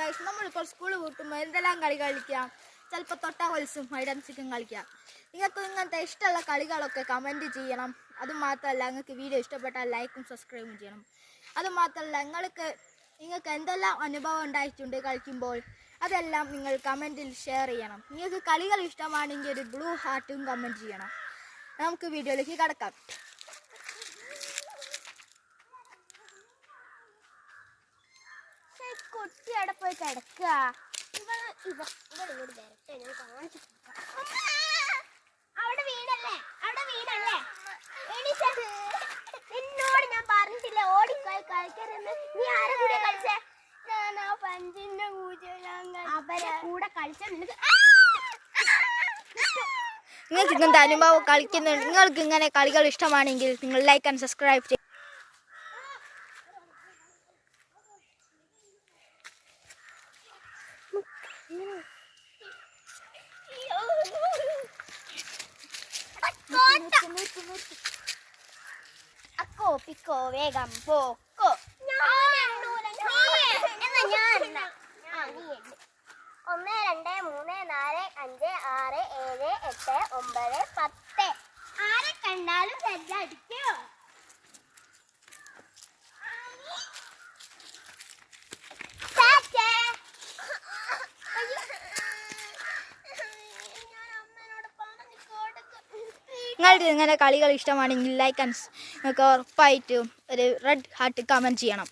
Guys, നമ്മളിപ്പോൾ school കൂട്ടുമ്പോൾ എന്തെല്ലാം കളി കളിക്കാം? ചിലപ്പോൾ തൊട്ടാ കൊലുസും ഹൈഡൻസിക്കും കളിക്കാം. നിങ്ങൾക്ക് ഇങ്ങനത്തെ ഇഷ്ടമുള്ള കളികളൊക്കെ കമൻറ്റ് ചെയ്യണം. അതുമാത്രമല്ല, നിങ്ങൾക്ക് വീഡിയോ ഇഷ്ടപ്പെട്ടാൽ ലൈക്കും സബ്സ്ക്രൈബും ചെയ്യണം. അതുമാത്രമല്ല, നിങ്ങൾക്ക് എന്തെല്ലാം അനുഭവം ഉണ്ടായിട്ടുണ്ട് കളിക്കുമ്പോൾ അതെല്ലാം നിങ്ങൾ കമൻറ്റിൽ ഷെയർ ചെയ്യണം. നിങ്ങൾക്ക് കളികൾ ഇഷ്ടമാണെങ്കിൽ ഒരു ബ്ലൂ ഹാർട്ടും കമൻറ്റ് ചെയ്യണം. നമുക്ക് വീഡിയോയിലേക്ക് കടക്കാം. കുട്ടി അവിടെ പോയി കിടക്കുക. അവിടെ വീടല്ലേ, അവിടെ വീടല്ലേ? നിന്നോട് ഞാൻ പറഞ്ഞിട്ടില്ല ഓടിപ്പോയി കളിക്കരുന്ന്. നീ ആരെ കൂടെ കളിച്ചേ? ഞാൻ ആ പഞ്ചിന്റെ അവരെ കൂടെ കളിച്ച. നിങ്ങൾക്ക് ഇങ്ങനത്തെ അനുഭവം കളിക്കുന്നുണ്ട്. നിങ്ങൾക്ക് ഇങ്ങനെ കളികൾ ഇഷ്ടമാണെങ്കിൽ നിങ്ങൾ ലൈക്ക് ആൻഡ് സബ്സ്ക്രൈബ് ചെയ്യും. അക്കോ പിക്കോ വേഗം പോക്കോ. 1 2 3 4 5 6 7 8 9 10. ആരെ കണ്ടാലും അടിക്കോ? നിങ്ങൾക്ക് ഇങ്ങനെ കളികൾ ഇഷ്ടമാണെങ്കിൽ ലൈക്ക് ആൻഡ് നിങ്ങൾക്ക് ഉറപ്പായിട്ടും ഒരു റെഡ് ഹാർട്ട് കമൻറ്റ് ചെയ്യണം.